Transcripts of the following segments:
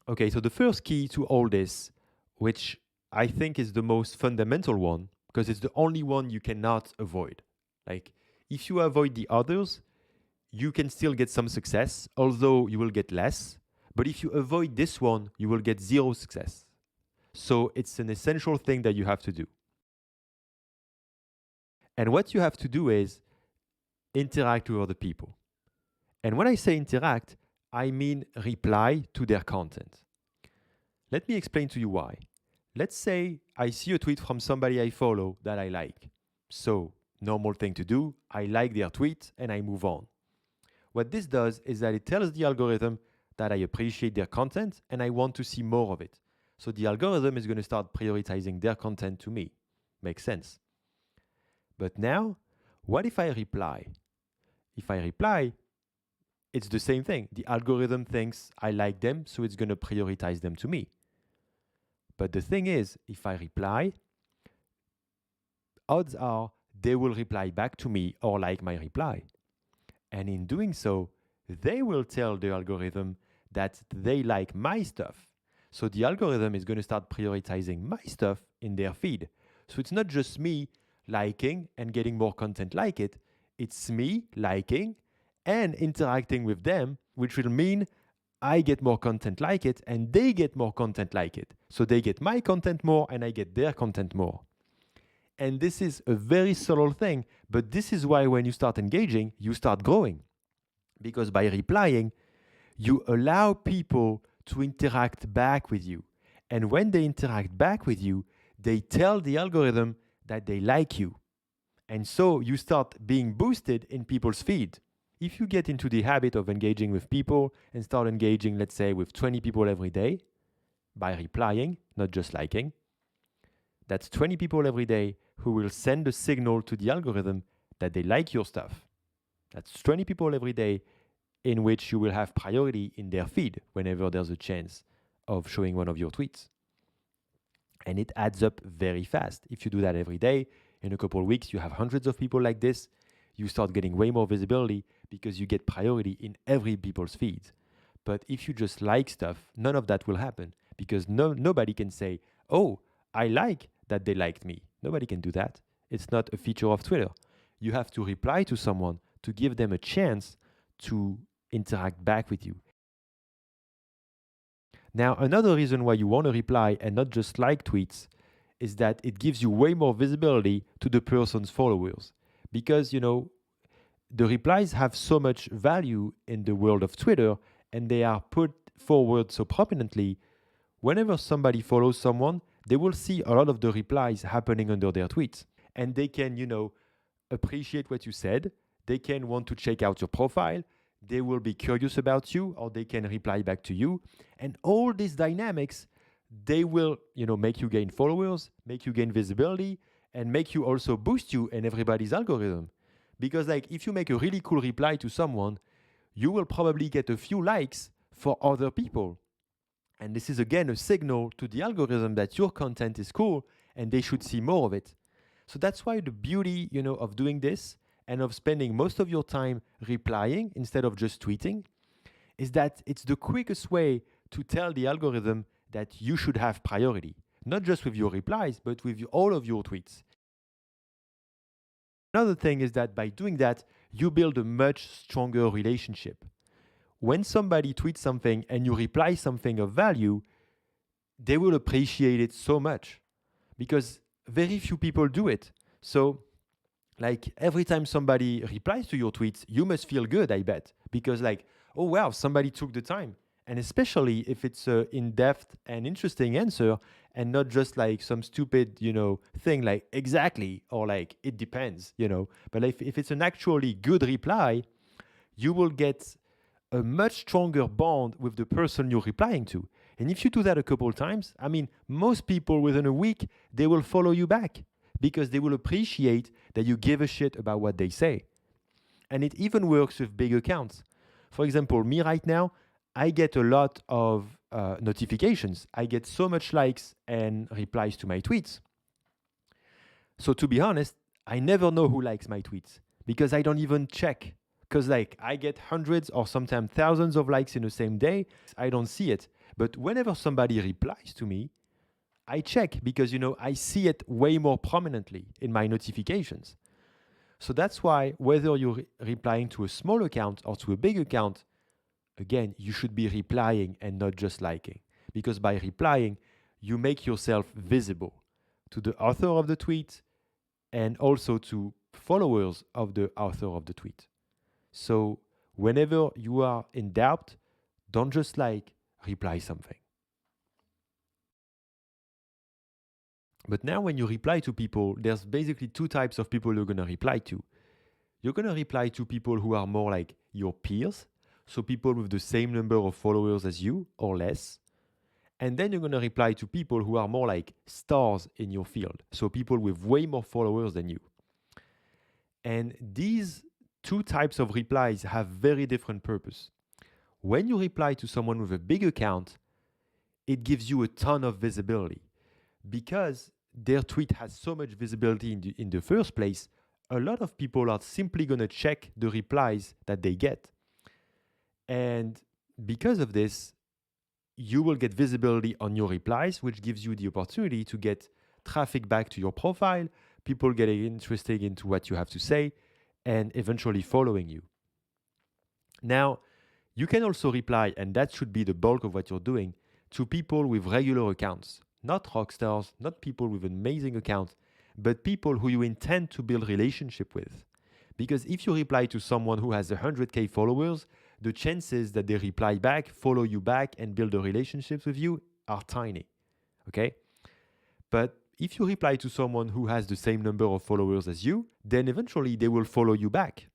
Okay, so the first key to all this, which I think is the most fundamental one, because it's the only one you cannot avoid. Like, if you avoid the others, you can still get some success, although you will get less. But if you avoid this one, you will get zero success. So it's an essential thing that you have to do. And what you have to do is interact with other people. And when I say interact, I mean reply to their content. Let me explain to you why. Let's say I see a tweet from somebody I follow that I like. So, normal thing to do, I like their tweet and I move on. What this does is that it tells the algorithm that I appreciate their content and I want to see more of it. So the algorithm is going to start prioritizing their content to me. Makes sense. But now, what if I reply? If I reply, it's the same thing. The algorithm thinks I like them, so it's going to prioritize them to me. But the thing is, if I reply, odds are they will reply back to me or like my reply. And in doing so, they will tell the algorithm that they like my stuff. So the algorithm is going to start prioritizing my stuff in their feed. So it's not just me liking and getting more content like it, it's me liking and interacting with them, which will mean I get more content like it and they get more content like it. So they get my content more and I get their content more. And this is a very subtle thing, but this is why when you start engaging, you start growing. Because by replying, you allow people to interact back with you. And when they interact back with you, they tell the algorithm that they like you. And so you start being boosted in people's feed. If you get into the habit of engaging with people and start engaging, let's say, with 20 people every day by replying, not just liking, that's 20 people every day who will send a signal to the algorithm that they like your stuff. That's 20 people every day in which you will have priority in their feed whenever there's a chance of showing one of your tweets. And it adds up very fast. If you do that every day, in a couple of weeks, you have hundreds of people like this. You start getting way more visibility because you get priority in every people's feeds. But if you just like stuff, none of that will happen because nobody can say, oh, I like that they liked me. Nobody can do that. It's not a feature of Twitter. You have to reply to someone to give them a chance to interact back with you. Now, another reason why you want to reply and not just like tweets is that it gives you way more visibility to the person's followers. Because, the replies have so much value in the world of Twitter and they are put forward so prominently. Whenever somebody follows someone, they will see a lot of the replies happening under their tweets. And they can, appreciate what you said. They can want to check out your profile. They will be curious about you or they can reply back to you. And all these dynamics, they will, make you gain followers, make you gain visibility, and make you also boost you in everybody's algorithm. Because if you make a really cool reply to someone, you will probably get a few likes for other people. And this is again a signal to the algorithm that your content is cool and they should see more of it. So that's why the beauty, of doing this and of spending most of your time replying instead of just tweeting is that it's the quickest way to tell the algorithm that you should have priority, not just with your replies, but with all of your tweets. Another thing is that by doing that, you build a much stronger relationship. When somebody tweets something and you reply something of value, they will appreciate it so much because very few people do it. So, every time somebody replies to your tweets, you must feel good, I bet, because oh wow, somebody took the time. And especially if it's an in-depth and interesting answer and not just some stupid, thing like exactly or it depends, But if it's an actually good reply, you will get a much stronger bond with the person you're replying to. And if you do that a couple times, most people within a week, they will follow you back because they will appreciate that you give a shit about what they say. And it even works with big accounts. For example, me right now, I get a lot of notifications. I get so much likes and replies to my tweets. So to be honest, I never know who likes my tweets because I don't even check Because like I get hundreds or sometimes thousands of likes in the same day. I don't see it. But whenever somebody replies to me, I check because, I see it way more prominently in my notifications. So that's why whether you're replying to a small account or to a big account, again, you should be replying and not just liking. Because by replying, you make yourself visible to the author of the tweet and also to followers of the author of the tweet. So whenever you are in doubt, don't just like, reply something. But now when you reply to people, there's basically two types of people you're going to reply to. You're going to reply to people who are more like your peers, so people with the same number of followers as you or less. And then you're going to reply to people who are more like stars in your field, so people with way more followers than you. And these two types of replies have very different purpose. When you reply to someone with a big account, it gives you a ton of visibility. Because their tweet has so much visibility in the first place, a lot of people are simply going to check the replies that they get. And because of this, you will get visibility on your replies, which gives you the opportunity to get traffic back to your profile, people getting interested into what you have to say, and eventually following you. Now, you can also reply, and that should be the bulk of what you're doing, to people with regular accounts, not rock stars, not people with an amazing account, but people who you intend to build relationship with. Because if you reply to someone who has 100K followers, the chances that they reply back, follow you back, and build a relationship with you are tiny, okay? But if you reply to someone who has the same number of followers as you, then eventually they will follow you back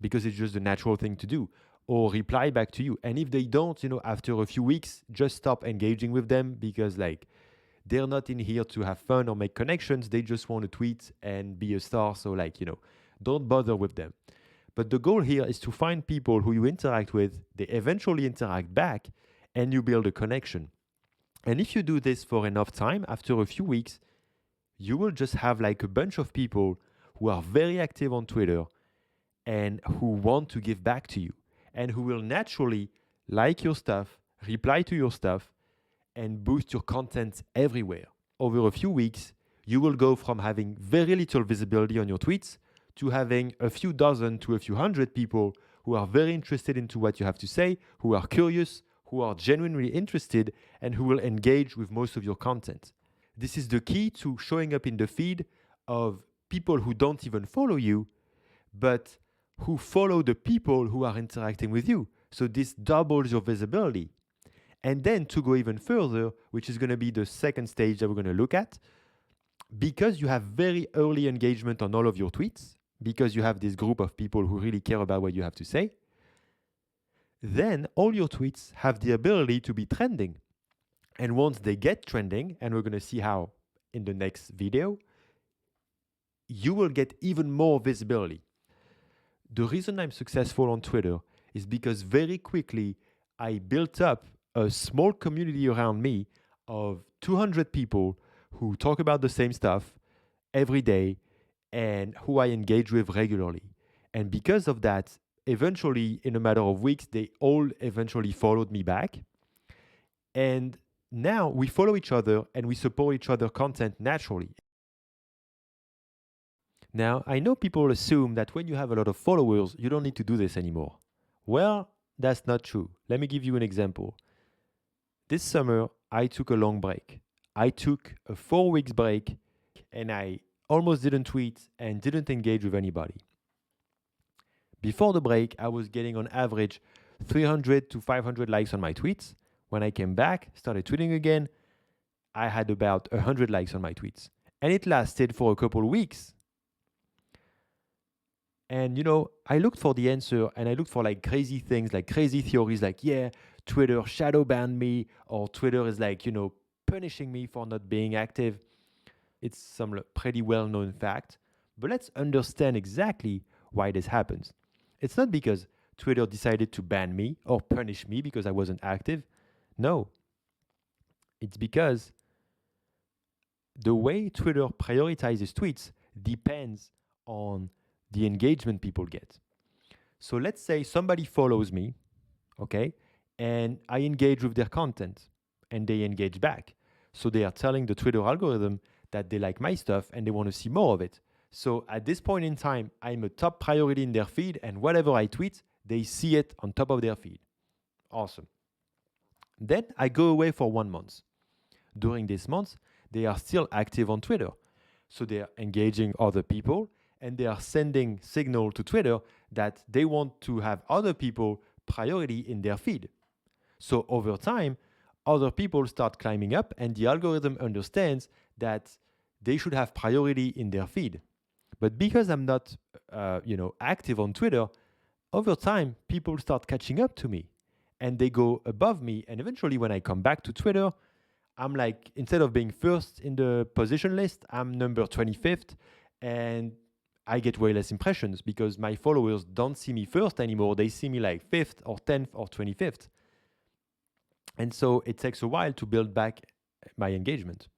because it's just the natural thing to do, or reply back to you. And if they don't, after a few weeks, just stop engaging with them because like they're not in here to have fun or make connections. They just want to tweet and be a star. So like, don't bother with them. But the goal here is to find people who you interact with, they eventually interact back, and you build a connection. And if you do this for enough time, after a few weeks, you will just have like a bunch of people who are very active on Twitter and who want to give back to you and who will naturally like your stuff, reply to your stuff, and boost your content everywhere. Over a few weeks, you will go from having very little visibility on your tweets to having a few dozen to a few hundred people who are very interested into what you have to say, who are curious, who are genuinely interested, and who will engage with most of your content. This is the key to showing up in the feed of people who don't even follow you, but who follow the people who are interacting with you. So this doubles your visibility. And then to go even further, which is going to be the second stage that we're going to look at, because you have very early engagement on all of your tweets, because you have this group of people who really care about what you have to say, then all your tweets have the ability to be trending. And once they get trending, and we're going to see how in the next video, you will get even more visibility. The reason I'm successful on Twitter is because very quickly I built up a small community around me of 200 people who talk about the same stuff every day and who I engage with regularly. And because of that, eventually, in a matter of weeks, they all eventually followed me back. And now we follow each other and we support each other's content naturally. Now, I know people assume that when you have a lot of followers, you don't need to do this anymore. Well, that's not true. Let me give you an example. This summer, I took a long break. I took a 4 weeks break and I almost didn't tweet and didn't engage with anybody. Before the break, I was getting on average 300 to 500 likes on my tweets. When I came back, started tweeting again, I had about 100 likes on my tweets. And it lasted for a couple of weeks. And, I looked for the answer and I looked for like crazy things, like crazy theories like, yeah, Twitter shadow banned me, or Twitter is like, punishing me for not being active. It's some pretty well-known fact. But let's understand exactly why this happens. It's not because Twitter decided to ban me or punish me because I wasn't active. No. It's because the way Twitter prioritizes tweets depends on the engagement people get. So let's say somebody follows me, okay, and I engage with their content and they engage back. So they are telling the Twitter algorithm that they like my stuff and they want to see more of it. So at this point in time, I'm a top priority in their feed, and whatever I tweet, they see it on top of their feed. Awesome. Then I go away for 1 month. During this month, they are still active on Twitter. So they are engaging other people and they are sending signal to Twitter that they want to have other people priority in their feed. So over time, other people start climbing up and the algorithm understands that they should have priority in their feed. But because I'm not active on Twitter, over time, people start catching up to me and they go above me. And eventually, when I come back to Twitter, I'm like, instead of being first in the position list, I'm number 25th. And I get way less impressions because my followers don't see me first anymore. They see me like 5th or 10th or 25th. And so it takes a while to build back my engagement.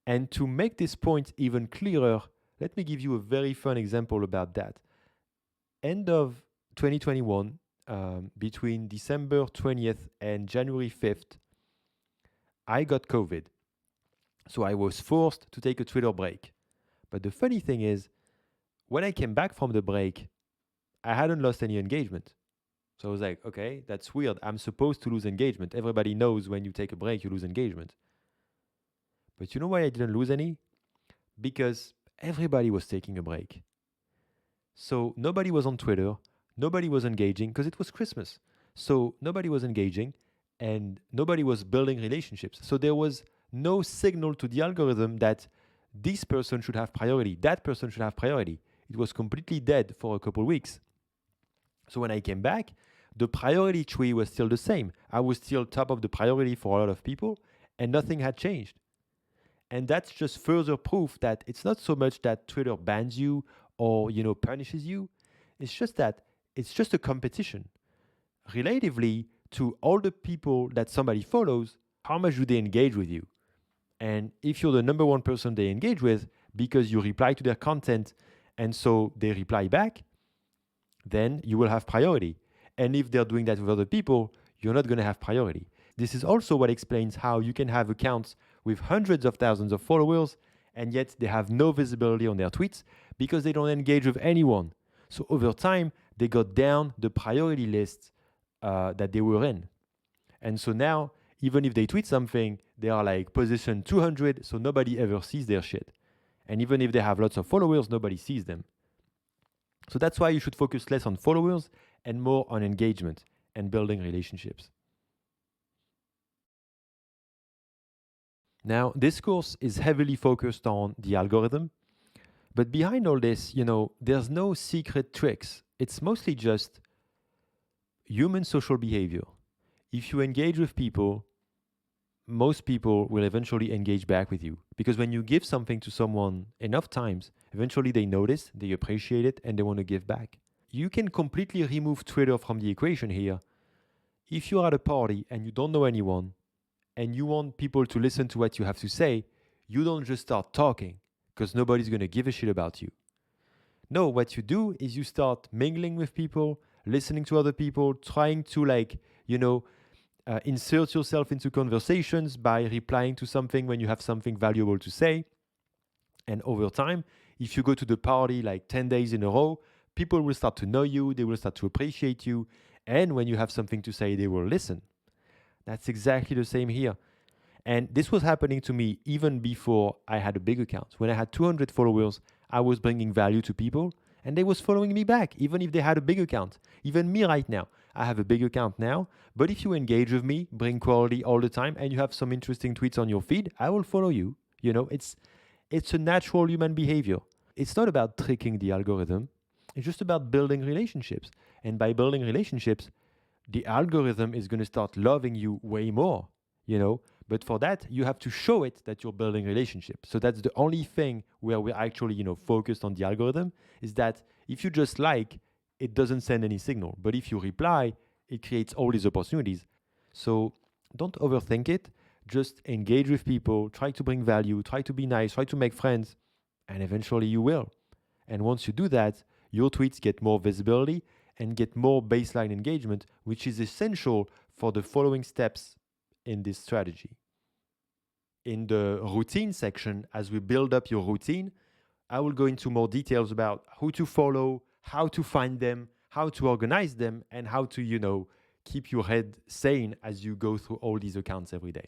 And to make this point even clearer, let me give you a very fun example about that. End of 2021, between December 20th and January 5th, I got COVID. So I was forced to take a Twitter break. But the funny thing is, when I came back from the break, I hadn't lost any engagement. So I was like, okay, that's weird. I'm supposed to lose engagement. Everybody knows when you take a break, you lose engagement. But you know why I didn't lose any? Because everybody was taking a break. So nobody was on Twitter, nobody was engaging because it was Christmas. So nobody was engaging and nobody was building relationships. So there was no signal to the algorithm that this person should have priority, that person should have priority. It was completely dead for a couple of weeks. So when I came back, the priority tree was still the same. I was still top of the priority for a lot of people and nothing had changed. And that's just further proof that it's not so much that Twitter bans you or punishes you. It's just that it's just a competition. Relatively to all the people that somebody follows, how much do they engage with you? And if you're the number one person they engage with because you reply to their content and so they reply back, then you will have priority. And if they're doing that with other people, you're not going to have priority. This is also what explains how you can have accounts with hundreds of thousands of followers and yet they have no visibility on their tweets because they don't engage with anyone. So over time, they got down the priority list that they were in. And so now, even if they tweet something, they are like position 200, so nobody ever sees their shit. And even if they have lots of followers, nobody sees them. So that's why you should focus less on followers and more on engagement and building relationships. Now, this course is heavily focused on the algorithm, but behind all this, there's no secret tricks. It's mostly just human social behavior. If you engage with people, most people will eventually engage back with you because when you give something to someone enough times, eventually they notice, they appreciate it, and they want to give back. You can completely remove Twitter from the equation here. If you're at a party and you don't know anyone and you want people to listen to what you have to say, you don't just start talking because nobody's going to give a shit about you. No, what you do is you start mingling with people, listening to other people, trying to insert yourself into conversations by replying to something when you have something valuable to say. And over time, if you go to the party like 10 days in a row, people will start to know you, they will start to appreciate you. And when you have something to say, they will listen. That's exactly the same here. And this was happening to me even before I had a big account. When I had 200 followers, I was bringing value to people and they was following me back, even if they had a big account. Even me right now, I have a big account now, but if you engage with me, bring quality all the time, and you have some interesting tweets on your feed, I will follow you. It's a natural human behavior. It's not about tricking the algorithm. It's just about building relationships. And by building relationships, the algorithm is going to start loving you way more, But for that, you have to show it that you're building relationships. So that's the only thing where we're actually, focused on the algorithm is that if you just like, it doesn't send any signal. But if you reply, it creates all these opportunities. So don't overthink it. Just engage with people, try to bring value, try to be nice, try to make friends, and eventually you will. And once you do that, your tweets get more visibility and get more baseline engagement, which is essential for the following steps in this strategy. In the routine section, as we build up your routine, I will go into more details about who to follow, how to find them, how to organize them, and how to, keep your head sane as you go through all these accounts every day.